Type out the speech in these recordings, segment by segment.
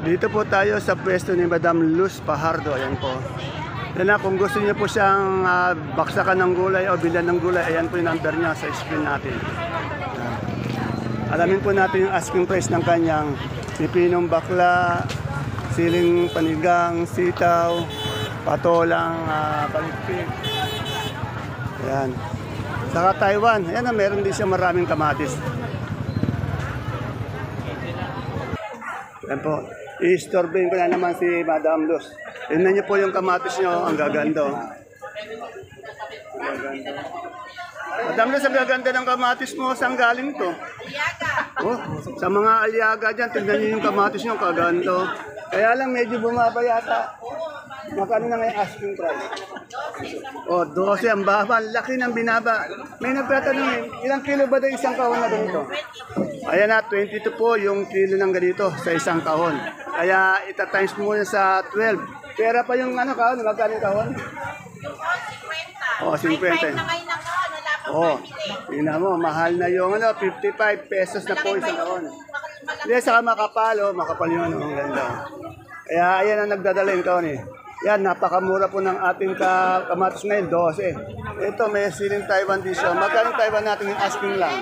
Dito po tayo sa pwesto ni Madam Luz Pajardo. Ayan po. Yan na, kung gusto niyo po siyang baksakan ng gulay o bilhan ng gulay, ayan po yung number niya sa screen natin. Ayan. Alamin po natin yung asking price ng kanyang pipinong bakla, siling panigang, sitaw, patolang balikpik. Ayan. Saka Taiwan. Ayan na, meron din siya maraming kamatis. Ayan po. I-storbain ko na naman si Madam Luz. Tignan niyo po yung kamatis niyo. Ang gaganda. Madam Luz, ang gaganda ng kamatis mo. Saan galing to? Aliaga. Oh, sa mga aliaga dyan, tignan niyo yung kamatis niyo. Kaganda. Kaya lang medyo bumaba yata. Makano na ngayon asking price? Oh, 12 ang baba. Laki ng binaba. May nagtatanong, ilang kilo ba daw isang kahon na ganito? Ayan na, 22 po yung kilo ng ganito sa isang kahon. Kaya ita-times mo muna sa 12. Pera pa yung kahon, magkano yung kahon? Oh, 50. Oh, 50. May 5 na kayo ng kahon, wala pang Oh, pamili. tingnan mo, mahal na yung 55 pesos na po isang kahon. Hindi, saka makapal, makapal yung ang ganda. Kaya ayan ang nagdadala yung kahon eh. Yan, napakamura po ng ating kamatis ngayon, 12. Ito, may siling Taiwan din siya. Magkano Taiwan natin yung asking lang?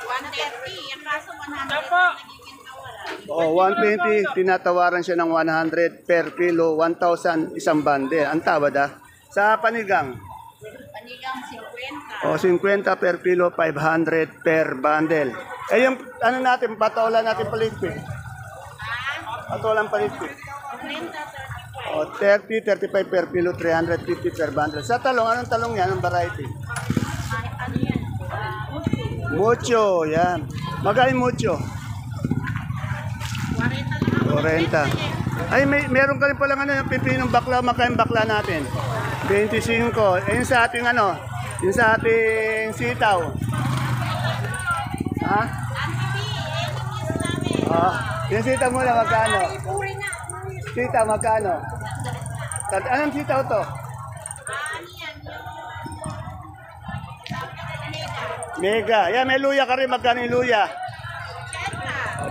130. Yung kaso 100 nagiging tawaran. O, 120, tinatawaran siya ng 100 per kilo, 1,000 isang bande. Ang tawad Sa panigang, Panigang 50. o 50 per kilo, 500 per bundle. Eh yung natin, patola natin paligpit. Patolang paligpit. 30. O, 30, 35 per kilo, 350 per bundle. Sa talong, anong talong yan? Anong variety? Ano yan? Mucho, yan. Magkano mucho? 40 lang. 40. Ay, meron ka rin palang yung pipinong bakla, makain bakla natin. 25. Yung sa ating yung sa ating sitaw. Ha? Yung sitaw mo lang magkano? Puri na. Sitaw magkano? Anong sitaw to? Ano yan? Mega. Yan, may luya ka rin. Magkano yung luya?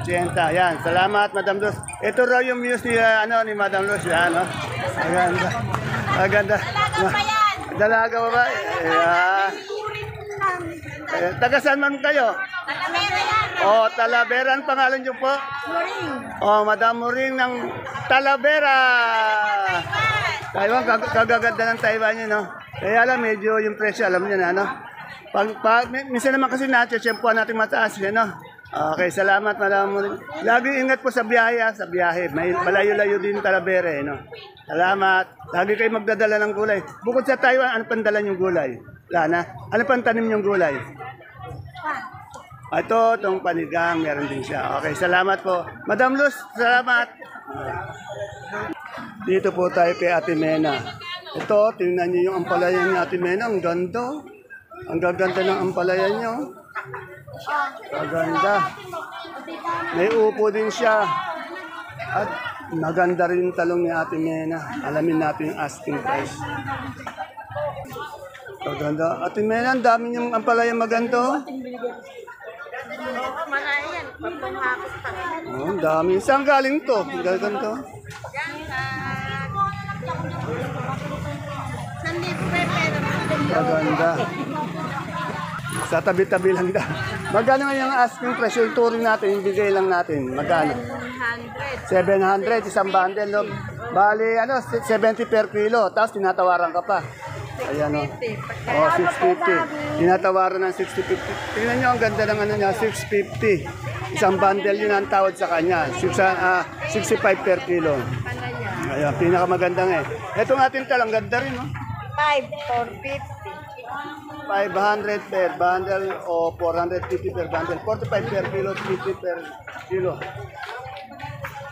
80. Yan. Salamat, Madam Luz. Ito raw yung muse ni Madam Luz. Yan, Maganda. Maganda. Dalaga pa yan. Dalaga ba ba? Yan. Taga saan man kayo? Talamera yan. Oh, Talavera. Ang pangalan niyo po? Muring. Oh, Madam Muring ng Talavera. Taiwan, kagaganda ng Taiwan yun, Kaya lang, medyo yung presyo, alam niyo na, minsan naman kasi natsyempuan natin mataas, Okay, salamat, Madam Muring. Lagi ingat po sa biyahe, sa biyahe. May malayo-layo din Talavera, Salamat. Lagi kayo magdadala ng gulay. Bukod sa Taiwan, ano pang dala yung gulay? Wala na. Ano pang tanim yung gulay? Ito, itong panigang, meron din siya. Okay, salamat po. Madam Luz, salamat. Dito po tayo kay Ate Mena. Ito, tingnan niyo yung ampalaya ni Ate Mena. Ang ganda. Ang gaganda ng ampalaya niyo. Maganda. May upo din siya. At maganda rin yung talong ni Ate Mena. Alamin natin yung asking price. Maganda. Ate Mena, ang dami niyong ampalaya maganda. Marami yan. Papangakot pa. Oh, ang dami. Saan galing to? Ang gaganda. Yan nandito pa pero Maganda. Sa tabi-tabi lang da. Magkano nga yung asking price? Yung touring natin, yung bigay lang natin. Magkano? 100. 700, isang bundle. No? Bali, 70 per kilo. Tapos tinatawaran ka pa. Ayan, Oh, 650. Tinatawaran ng 650. Tingnan nyo, ang ganda ng niya, 650. Isang bundle yun ang tawad sa kanya. 65 per kilo. Ayan, pinakamagandang Itong ating talang ganda rin, 450. 500 per bundle o 450 per bundle. 45 per kilo, 50 per kilo.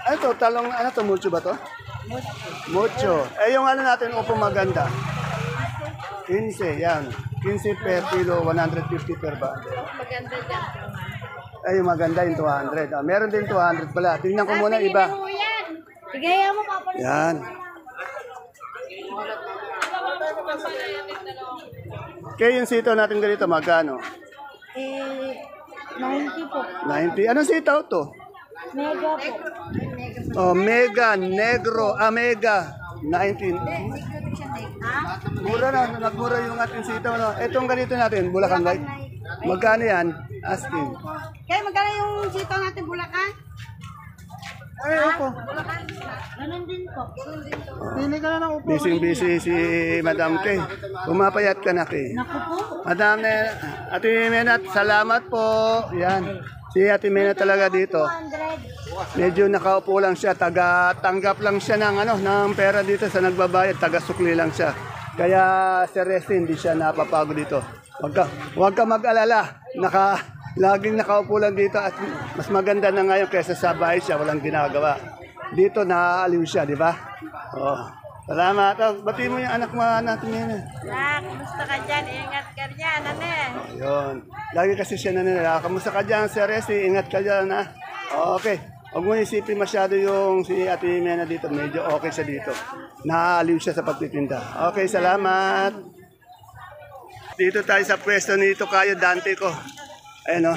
Ano to? Talong, mucho ba to? Mucho. Yung natin, upo maganda. 15, yan. 15 per kilo, 150 per bundle. Maganda dyan. Yung maganda yung 200. Meron din 200 pala. Tingnan ko muna iba. Bigay mo pa. Yan. Kaya yung sitaw natin ganito, magkano? 90 po. 90. Anong sitaw to? Mega po. Oh, Mega Negro, Mega 19. Mura na, nagmura yung ating sitaw. No? Itong ganito natin, Bulacan White. Magkano yan? Asking. Kaya magkano yung sitaw natin Bulacan? Ay, opo. Ganun din po. Pili ka na ng upo. Busy si Madam Kay. Pumapayat ka na, Kay. Naku po. Madam, Ate Menat, salamat po. Yan. Si Ate Menat talaga dito. 200. Medyo nakaupo lang siya, tanggap lang siya ng pera dito sa nagbabayad, taga-sukli lang siya. Kaya si Resti hindi siya napapagod dito. Huwag ka mag-alala, laging nakaupo lang dito at mas maganda na ngayon kaysa sa bahay siya, walang ginagawa. Dito naaaliw siya, di ba? Oh. Salamat. Bati mo yung anak mo natin yun. Kumusta ka dyan? Ingat ka dyan, Yun. Lagi kasi siya nanila. Kamusta ka dyan, Sir Resti? Ingat ka dyan, ha? Okay. Huwag mo isipin masyado yung si Ate Mena dito. Medyo okay siya dito. Naaaliw siya sa pagtitinda. Okay, salamat. Dito tayo sa pwesto ni Tokayo Dante ko. Ayan o.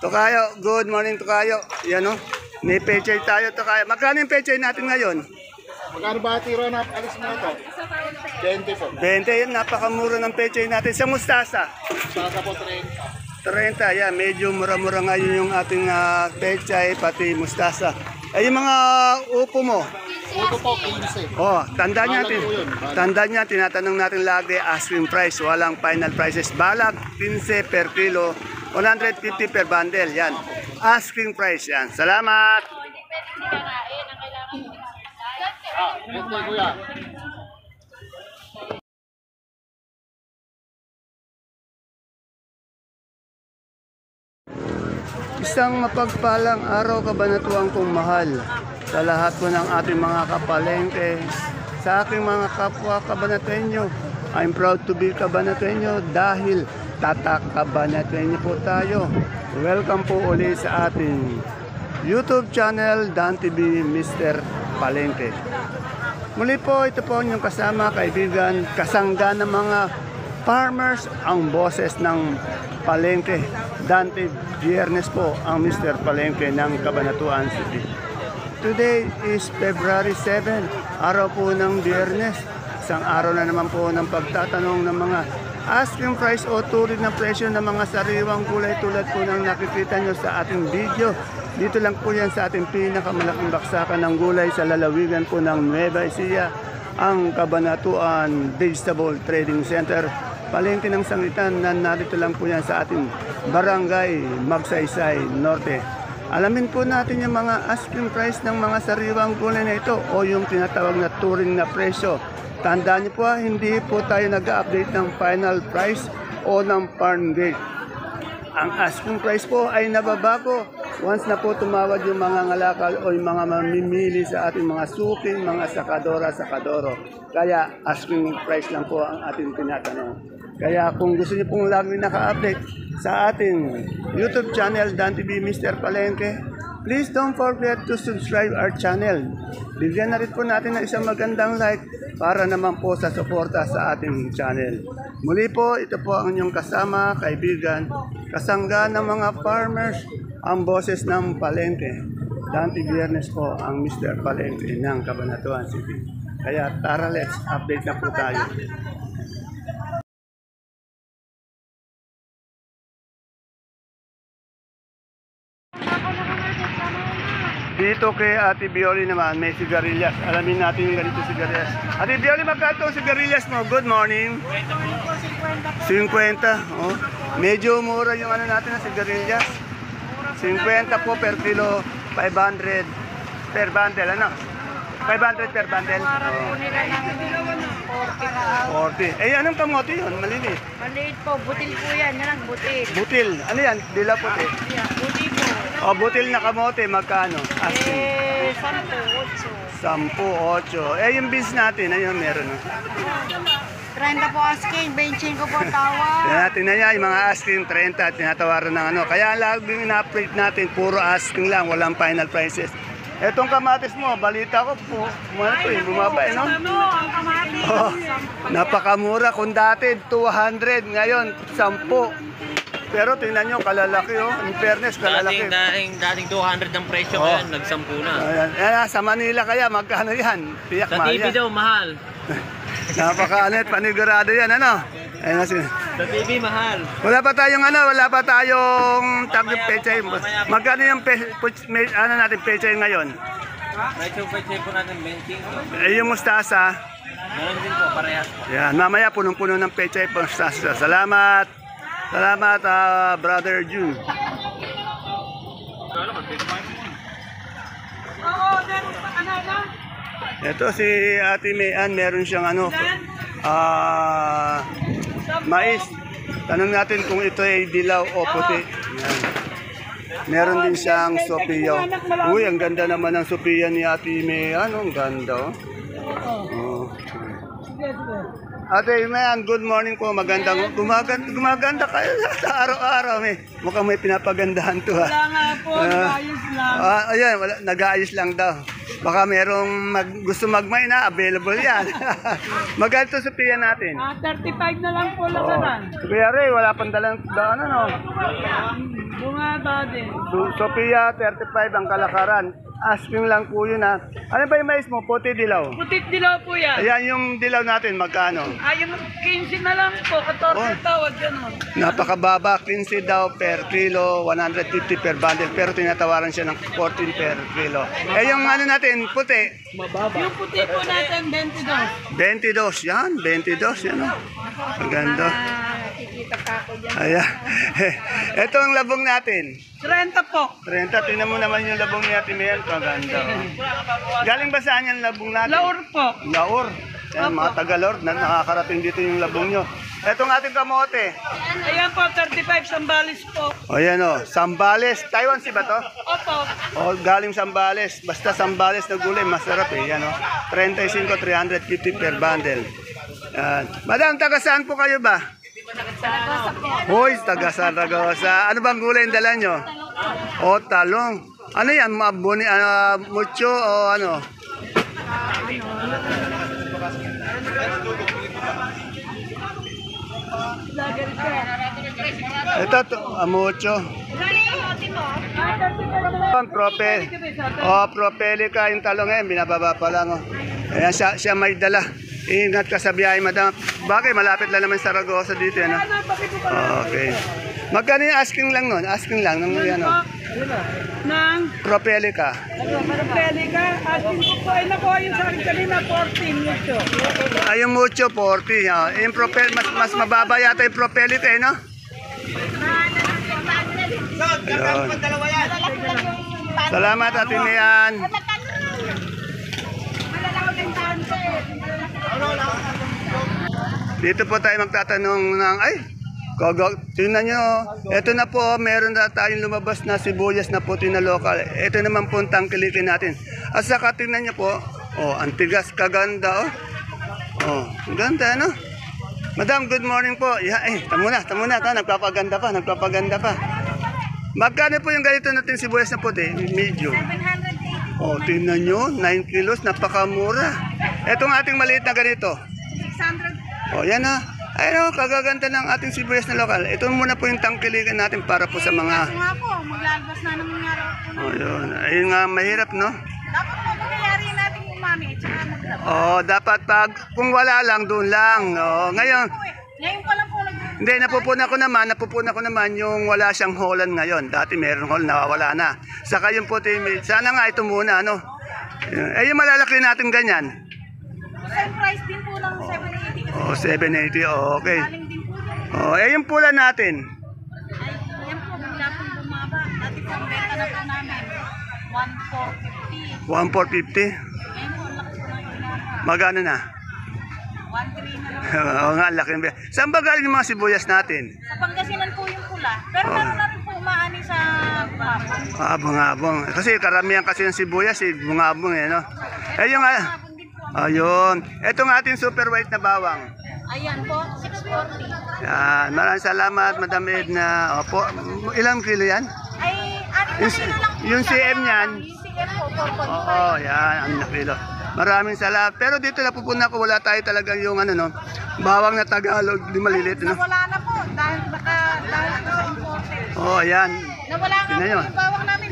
Tokayo, good morning Tokayo. Yan o. May pechay tayo Tokayo. Magkano yung pechay natin ngayon? Magkano ba tiro na alis mo ito? 20 po. 20 yun. Napakamura ng pechay natin. Sa mustasa? Saka po 30. 30, yan. Medyo mura-mura ngayon yung ating pechay, pati mustasa. Ay, yung mga upo mo. Upo po, 15. Oh, tandaan Balag natin. po yun, balag. Tandaan niya, tinatanong natin lagi asking price, walang final prices. Balag, 15 per kilo, 150 per bundle. Yan. Asking price yan. Salamat. Ito kuya. Isang mapagpalang araw kabanatuan kong mahal sa lahat po ng ating mga kapalengke, sa aking mga kapwa kabanatenyo. I'm proud to be kabanatenyo dahil tatak kabanatenyo po tayo. Welcome po ulit sa ating YouTube channel, Dan TV Mr. Palengke. Muli po, ito po yung kasama, kaibigan, kasangga ng mga farmers, ang boses ng Palengke. Dante Biernes po ang Mr. Palengke ng Cabanatuan City. Today is February 7, araw po ng Biyernes. Isang araw na naman po ng pagtatanong ng mga asking price o turid na presyo ng mga sariwang gulay tulad po ng nakikita nyo sa ating video. Dito lang po yan sa ating pinakamalaking baksakan ng gulay sa lalawigan po ng Nueva Ecija, ang Cabanatuan Vegetable Trading Center. Palengke ng Sangitan na narito lang po yan sa ating Barangay Magsaysay Norte. Alamin po natin yung mga asking price ng mga sariwang gulay na ito o yung tinatawag na touring na presyo. Tandaan niyo po, hindi po tayo nag-update ng final price o ng farm gate. Ang asking price po ay nababago once na po tumawad yung mga ngalakal o yung mga mamimili sa ating mga suking, mga sakadora-sakadoro. Kaya asking price lang po ang ating tinatanong. Kaya kung gusto niyo pong lagi naka-update sa ating YouTube channel, Dan TV Mr. Palengke, please don't forget to subscribe our channel. Bigyan na rin po natin ng isang magandang like para naman po sa suporta sa ating channel. Muli po, ito po ang inyong kasama, kaibigan, kasangga ng mga farmers, ang boses ng Palengke. Dante Biernes po ang Mr. Palengke ng Cabanatuan City. Kaya tara, let's update na po tayo. Dito kay Ate Bioli naman, may sigarilyas. Alamin natin yung ganito sigarilyas. Ate Bioli, magkano sigarilyas mo? Good morning. 50. Oh. Medyo mura yung ano natin na sigarilyas. 50 po per kilo, 500 per bundle. Ano? 500 per bundle. Oh. 40. Eh, anong kamote yun? Malinis. Maliit po, butil po yan. Yan ang butil. Butil. Ano yan? Dila puti. Butil po. O, butil na kamote, magkano? Asking. 10, 8. 10, 8. Eh, yung beans natin, ayun, meron. No? 30 po asking, 25 po tawa. Natin na yan, yung mga asking 30 at tinatawaran ng ano. Kaya laging ina-update natin, puro asking lang, walang final prices. Etong kamatis mo, balita ko po, bumaba eh, no? Ang kamatis. Oh, napakamura kung dati 200, ngayon 10. Pero tingnan nyo, kalalaki oh. In fairness, kalalaki. Dating 200 ang presyo ngayon, nag-10 na. Ayan. Ayan, sa Manila kaya, magkano yan? Tiyak Sa mahal TV yan. daw, mahal. Napaka-anet, panigurado yan, ano? Ayan, Sa TV, mahal. wala pa tayong pechay. Magkano yung natin pechay ngayon? Presyo po natin 20. Eh, yung mustasa, Meron din po, parehas po. yan, mamaya punong-puno ng pechay po mustasa. Salamat. Salamat, Brother June. Ito si Ate Mayan, meron siyang mais. Tanong natin kung ito ay dilaw o puti. Yan. Meron din siyang Sophia. Uy, ang ganda naman ng Sophia ni Ate Mayan. Ang ganda. Oh. Ate Mayan, good morning po. Gumaganda kayo sa araw-araw. Mukhang may pinapagandahan to ha. Wala nga po, ayos lang. Ayan, nag-aayos lang daw. Baka merong gusto magmay na, available yan. Magkano to Sophia natin? 35 na lang po lakaran. Kuya Ray, wala pang dalang daan ano. Bungaba din. Sophia, 35 ang kalakaran. Asking lang po yun ha. Ano ba yung mais mo? Puti dilaw? Putit dilaw po yan. Ayan yung dilaw natin, magkano? Yung 15 na lang po, 14 tawad ganun. Napakababa, 15 daw per kilo, 150 per bundle. Pero tinatawaran siya ng 14 per kilo. Eh yung ano natin, puti? Yung puti po natin, 22. 22, yan, 22, yan o. Maganda. Kikita pa ako dyan. Ayan. Ito ang labong natin. 30 po. 30, tingnan mo naman yung labong ni Ate Mayan. Maganda. Galing ba saan yung labong natin? Laur po. Laur. Yan, mga taga-Laur, nakakarating dito yung labong nyo. Etong ating kamote. Ayan po, 35 Sambales po. O yan o, Sambales. Taiwan si ba to? Opo. O, galing Sambales. Basta Sambales na gulay, masarap eh. Yan o. 35, 350 per bundle. Yan. Madam, taga saan po kayo ba? Hoy, taga Saragosa. Ano bang gulay yung dala nyo? O, talong. Ano yan? Mucho o ano? Ito, mucho. Propelica yung talong ngayon, binababa pa lang. Oh. Ayan, siya may dala. Ingat ka sa biyahe, madam. Bakit? Malapit lang naman sa Saragosa dito. Ano? Okay. Magkano yung asking lang nun? Asking lang. Nung, ano? Nang Propelica. Propelica, atin ko po ay nakuha yung sa akin kanina, 14 mucho. Ay, yung mucho, 40. Ah. Yung mas mababa yata yung Propelica, eh, no? Ayun. Salamat, Ate Mayan. Dito po tayo magtatanong ng, tingnan nyo, ito na po, meron na tayong lumabas na sibuyas na puti na local. Ito naman po ang tangkilikin natin. At saka tingnan nyo po, ang tigas, kaganda, ang ganda, no? Madam, good morning po. Tamo na, nagpapaganda pa. Magkano po yung ganito natin sibuyas na puti? Medium. 780. Tingnan nyo, 9 kilos, napakamura. Etong ating maliit na ganito. 600. Yan na. Ayun, kagaganda ng ating sibuyas na lokal. Ito muna po yung tangkilikan natin para po sa mga... Nga po, maglalabas na ng mga araw po. Yun. Ayun nga, mahirap, no? Dapat po, pagkayari natin umami at saka maglabas. Dapat kung wala lang, doon lang. Ngayon, Ngayon pa lang po hindi, napupuna ko naman yung wala siyang holan ngayon. Dati meron hol, nawawala na. Saka yung puti, sana nga ito muna, no? Yung malalaki natin ganyan. same price din po ng 780. 780, okay. Galing din po yun. Yung pula natin. Ay, yan po, bigla pong bumaba. Dati po, ang benta na po namin, 1,450. 1,450. Ngayon po, ang lakas po na yung Magano na? 1,300 na lang. Oo nga, laki. Saan ba galing yung mga sibuyas natin? Sa Pangasinan po yung pula. Pero meron na rin po umaani sa bungabong. Bungabong. Kasi karamihan kasi ng sibuyas, bungabong no? Yung Bungabong din po. ayun. Itong ating super white na bawang. Ayan po, 640. Yan. Maraming salamat, Madam Edna. Opo. Ilang kilo yan? Ay, 6 na kilo lang po. Yung siya. CM niyan? Yung CM po, 4.5. Yan. 6 na kilo. Maraming salamat. Pero dito napupuna ko, wala tayo talagang yung bawang na Tagalog, di maliliit, no? Wala na po, dahil po sa Oh, ayan. Nawala nga po Tingnan nyo. yung bawang namin.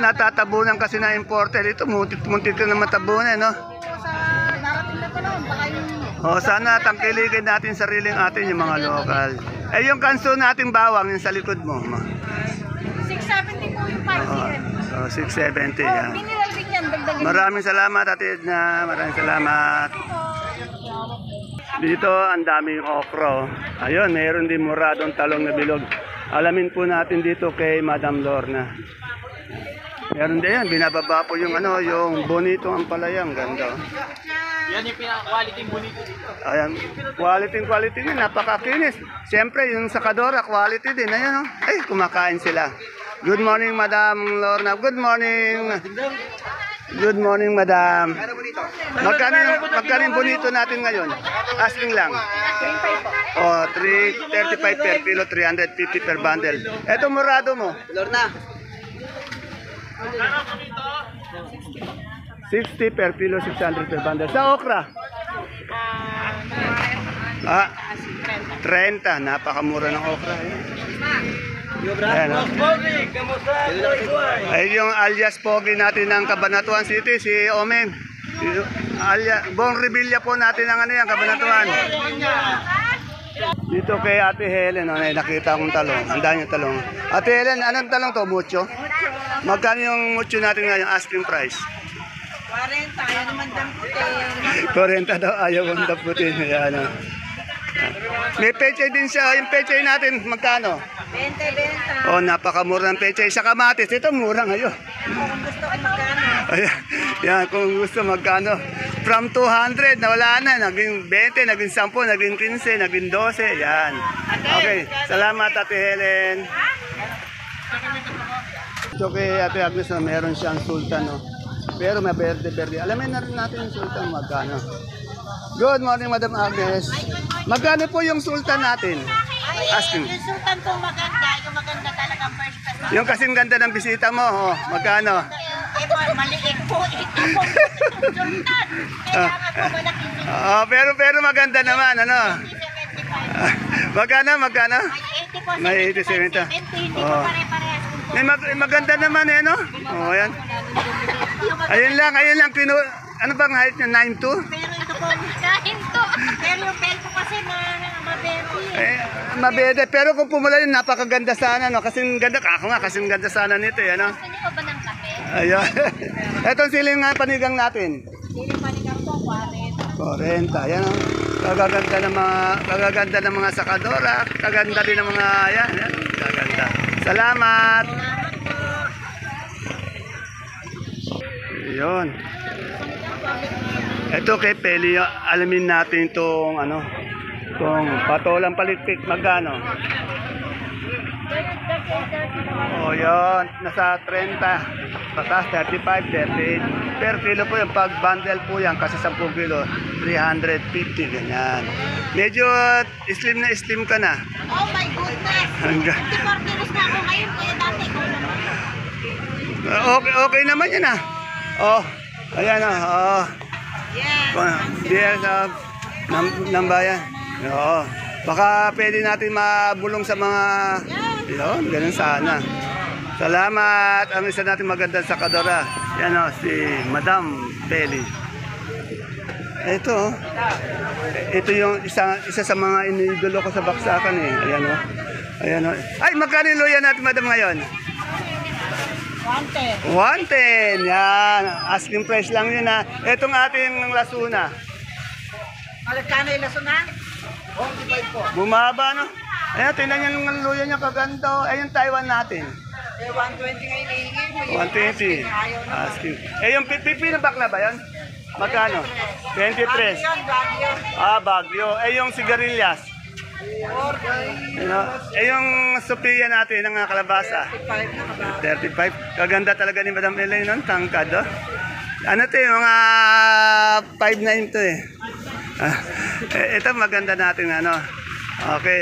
Natatabunan kasi na importer. Ito, muntik na matabunan, no? Sa darating na panahon, baka yung Oh, sana tangkilikin natin sariling atin yung mga lokal. Eh, yung kanso nating bawang, yung sa likod mo. 670 po yung 5 Oh, 670, Oh, yan. mineral din yan, dagdagan. Maraming salamat, Ate Edna. Maraming salamat. Dito, ang daming okra. Ayun, mayroon din muradong talong na bilog. Alamin po natin dito kay Madam Lorna. Meron din yan, binababa po yung yung bonito ang palayang. Ganda. Yan yung pinaka-quality bonito dito. Ayan, quality din, napakakinis. Siyempre, yung sakadora, quality din. Ayan, oh. Ay, kumakain sila. Good morning, Madam Lorna. Good morning. Good morning, Madam. Magkano yung bonito natin ngayon? Asking lang. Oh, 335 per kilo, 350 per bundle. Eto murado mo. Lorna. 60 per kilo, 600 per bundle. Sa okra? 30. Napakamura ng okra. Ayan, oh. Ay, yung alias Pogi natin ng Cabanatuan City, si Omeng. Bong Revilla po natin ng Cabanatuan. Dito kay Ate Helen, nakita akong talong. Ang dami yung talong. Ate Helen, anong talong to? Mucho? Magkano yung mucho natin ngayon, asking price? 40, ayaw naman damputin. 40 daw, ayaw ang daputin. Ayan, oh. May pechay din siya. Yung pechay natin, magkano? 20. Oh, napakamura ng pechay. Sa kamatis, ito mura ngayon. Kung gusto ko magkano. Ayan, yan, kung gusto magkano. From 200, nawala na. Naging 20, naging 10, naging 15, naging 12. Yan. Okay, salamat Ate Helen. Ito kay Ate Agnes, meron siyang sultan, no? Pero may berde-berde. Alamin na rin natin yung sultan magkano. Good morning, Madam Agnes. Magkano po yung sultan natin? Asking. Yung sultan po maganda, yung maganda talaga first person. Yung kasing ganda ng bisita mo, magkano? Maliit po ito po sultan. Kaya nga po malaki. Pero maganda naman, ano? 75. Magkano? May 80 po. May 80, 70. Hindi po pare-parehas. Maganda naman no? Oh, ayan. Ayun lang. Ano bang height niya? 9'2"? Pero ito po, kain to. Pero yung belt ko kasi mabebe. Mabede. Pero kung pumula yun, napakaganda sana, no? Kasing ganda. Ako nga, kasing ganda sana nito, ano? Gusto niyo pa ba ng kape? Ayun. Etong siling nga panigang natin. Siling panigang po, 40. 40. Ayan, oh. Kagaganda ng mga sakadora. Kaganda din ng mga, ayan. Kaganda. Salamat. Ayun. Ito kay Peli, alamin natin itong patolang palikpik, magkano? Oh, yun, nasa 30, patas 35, 38. Per kilo po yung pag bundle po yan, kasi 10 kilo, 350, ganyan. Medyo slim na slim ka na. Oh my goodness! 54 kilos na ako ngayon, kaya dati ko naman. Okay naman yan Oh, ayan oh. Yes. Yes, ng bayan. Oo. Baka pwede natin mabulong sa mga, yun, ganun sana. Salamat. Ang isa natin magandang sakadora. Yan si Madam Peli. Ito yung isa sa mga iniidolo ko sa baksakan Ayan Ay, magkano yung luya natin, Madam, ngayon? 110. Yan. Asking price lang yun Itong ating lasuna. Magkano yung lasunan? Bumaba, no? Ayan, tingnan nyo yung luya niya, kaganda. Ayun, Taiwan natin. 120 ngayon hihingi. 120. Asking. Yung pipino bakla ba yun? Magkano? 23. Bagyo. Yung sigarilyas? 40. Yung Sophia natin, ng kalabasa? 35. Kaganda talaga ni Madam Elaine nun, tangkad, Ano to yung mga 5'9" to ito maganda natin Okay.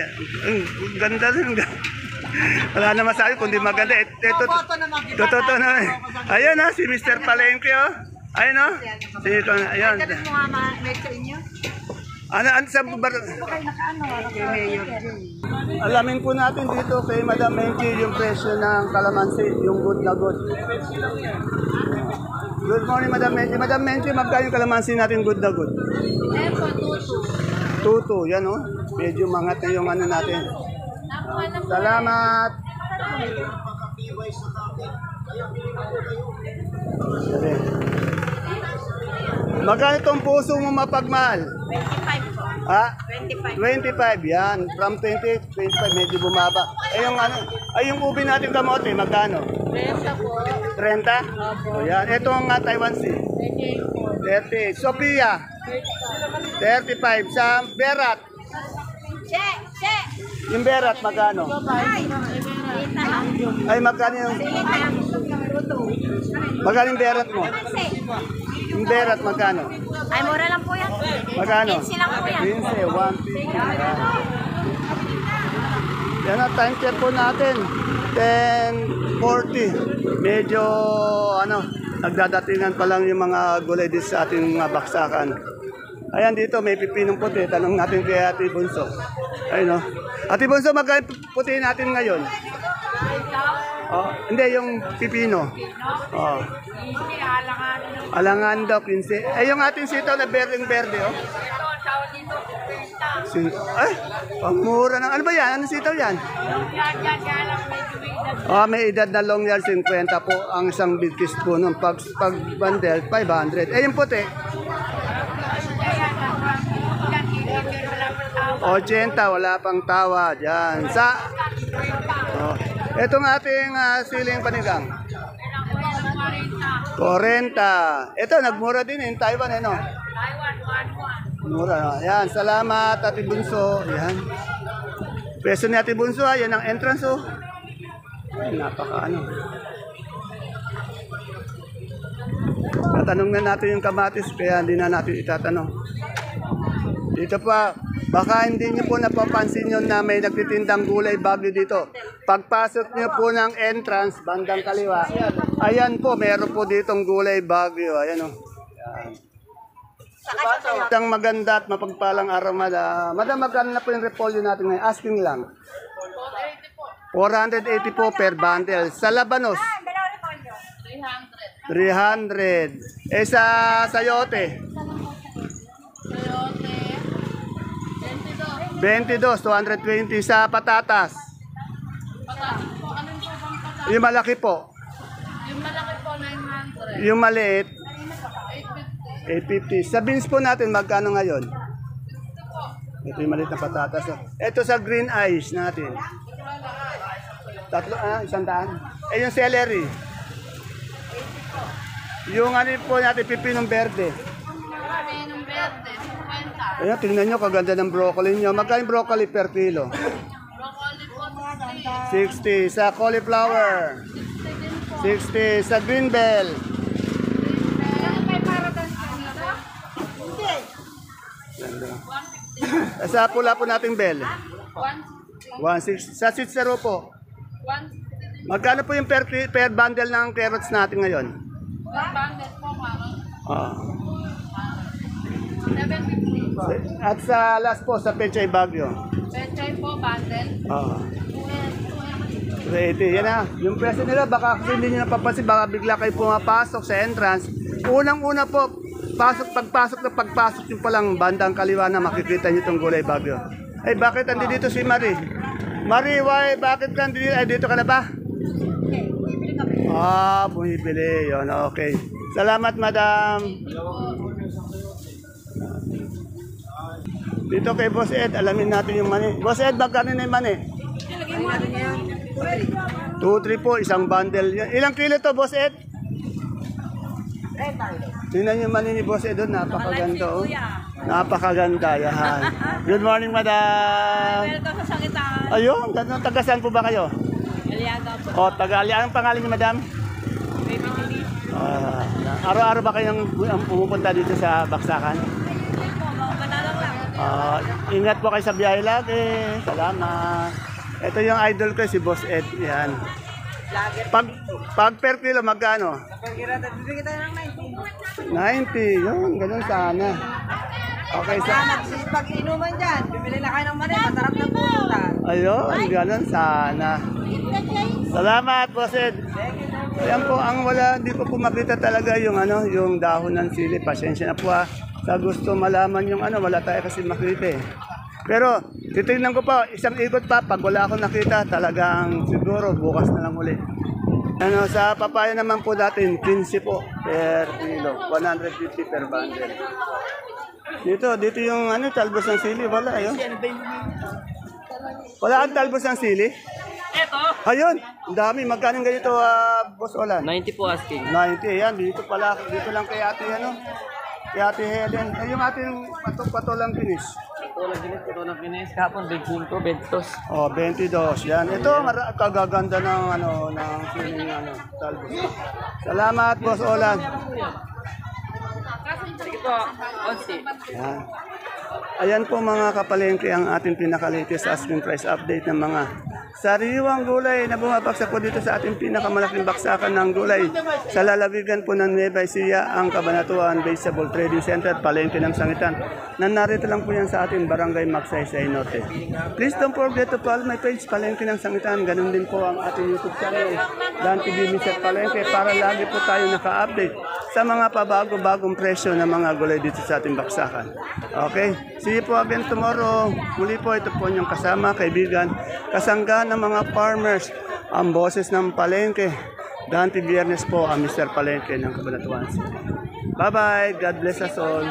Ganda rin. Wala na masabi kundi maganda. Ito totoo na. Ayun si Mr. Palengke Ayun Ayun. Ano sa Alamin po natin dito kay Madam Menchi yung presyo ng kalamansi, yung good na good. Good morning, Madam Menchi. Madam Menchi, magkano yung kalamansi natin good na good? Tutu, yan oh. Medyo mangat na yung ano natin. Salamat. Magkano itong puso mo mapagmahal? 25 po. Ha? 25. 25, yan. From 20, 25, medyo bumaba. Yung ano, yung ubi natin kamote, magkano? 30 po. 30? O yan. Ito ang Taiwan Sea. 30. Sophia, 35. Sa Berat, Che! yung Berat, magkano? Ay, magkano yung... Magkano yung Berat mo? Yung Berat, magkano? Ay, mura lang po yan. Magkano? 15 lang po yan. 15, 150. Yan ang time check po natin. 10:40. Medyo nagdadatingan pa lang yung mga gulay dito sa ating mga baksakan. Ayan dito, may pipinong puti. Tanong natin kay Ate Bunso. Ayun o. Ate Bunso, magkano puti natin ngayon? Oh, hindi, yung pipino. Oh. Alangan daw, 15. Yung ating sitaw na berdeng-berde, oh. Ay, ang mura ng... Ano ba yan? Anong sitaw yan? Oh, may edad na long yard, 50 po ang isang big kiss po nun. Pag bundle, 500. Yung puti? 80, wala pang tawad. Yan. Oh. Itong ating siling panigang. 40. Ito, nagmura din in Taiwan, no? Mura, no? Yan, salamat, Ate Bunso. Yan. Peso ni Ate Bunso, yan ang entrance, oh. Ay, Tatanong na natin yung kamatis, kaya hindi na natin itatanong. Dito pa, baka hindi nyo po napapansin yun na may nagtitindang gulay bagyo dito. Pagpasok nyo po ng entrance, bandang kaliwa, ayan po, meron po ditong gulay bagyo. Ayan o. Isang maganda at mapagpalang araw, madam. Madam, magkano na po yung repolyo natin ngayon? Asking lang. 480 po per bundle. Sa Labanos? 300. Sa sayote? 22, 220 sa patatas. Yung malaki po. Yung malaki po, 900. Yung maliit, 850. Sa beans po natin, magkano ngayon? Ito yung maliit na patatas. Ito sa green eyes natin. 100. Yung celery. Yung ano po natin, pipinong verde. Pipinong verde, 50. Ayan, tingnan nyo, kaganda ng broccoli nyo. Magkano yung broccoli per kilo? Broccoli po, 60. Sa cauliflower. 60. Sa green bell. May paradan sa nito? Hindi. Sa pula po nating bell. 160. Sa sitsaro po. 160. Magkano po yung per bundle ng carrots natin ngayon? Bundle po, parang 750. At sa last po, sa Pechay Bagyo. Pechay po, bundle. 380. Yan na. Yung presyo nila, baka hindi nyo napapansin, baka bigla kayo pumapasok sa entrance. Unang-una po, pagpasok yung palang bandang kaliwa na makikita nyo itong gulay Bagyo. Ay, bakit andi dito si Marie? Marie, why? Bakit ka dito? Ay, dito ka na ba? Bumibili. Yun, okay. Salamat, madam. Dito kay Boss Ed, alamin natin yung mani. Boss Ed, magkano na yung mani? 2-3 po, isang bundle. Ilang kilo to, Boss Ed? Tingnan yung mani ni Boss Ed doon, napakaganda. Oh. Napakaganda, yan. Good morning, madam. Welcome sa Sangitan. Ayun, tagasan po ba kayo? Aliaga po. Anong pangalan niyo, madam? Baby Tilly. Araw-araw ba kayong pumupunta dito sa Baksakan? Hindi po, manalang lang. Ingat po kayo sa biyahe lagi. Salamat. Ito yung idol ko, si Boss Ed. Yan. Pag per kilo, magkano? 90. Yun, ganun sana. Okay, Pag inuman dyan, bibili na kayo ng mani, masarap na pupuntan. ayun, ganun sana. Salamat, Boss Ed. Ayan po, ang wala, hindi ko po makita talaga yung yung dahon ng sili. Pasensya na po sa gusto malaman yung wala tayo kasi makita eh. Pero titignan ko pa, isang ikot pa, pag wala akong nakita, talagang siguro bukas na lang uli. Sa papaya naman po natin, 15 po per kilo, 150 per bundle. Dito yung talbos ng sili, wala yun. Wala ang talbos ng sili? Eto! Ayun, ang dami. Magkano ganito, Boss Olan? 90 po asking. 90, yan. Dito lang kay ate, kay ate Helen. Ay, yung ating patulang finish. Ito lang pinis. Kapon, 25, 22. Oh, 22. Yan. Ito, kagaganda ng, ng feeling, talbos. Salamat, Boss Olan. Sige po, 11. Yan. Ayan po mga kapalengke ang ating pinaka-latest asking price update ng mga sariwang gulay na bumabagsak po dito sa ating pinakamalaking baksakan ng gulay sa lalawigan po ng Nueva Ecija, ang Cabanatuan Vegetable Trading Center, Palengke ng Sangitan. Narito lang po yan sa ating Barangay Magsaysay Norte. Please don't forget to follow my page, Palengke ng Sangitan. Ganun din po ang ating YouTube channel, Dan TV Mr. Palengke, para lagi po tayo naka-update sa mga pabago-bagong presyo ng mga gulay dito sa ating baksakan. Okay? See you po again tomorrow. Muli po, ito po yung kasama, kaibigan, kasangga ng mga farmers, ang boses ng Palengke. Dante Biernes po ang Mr. Palengke ng Cabanatuan. Bye-bye. God bless us all.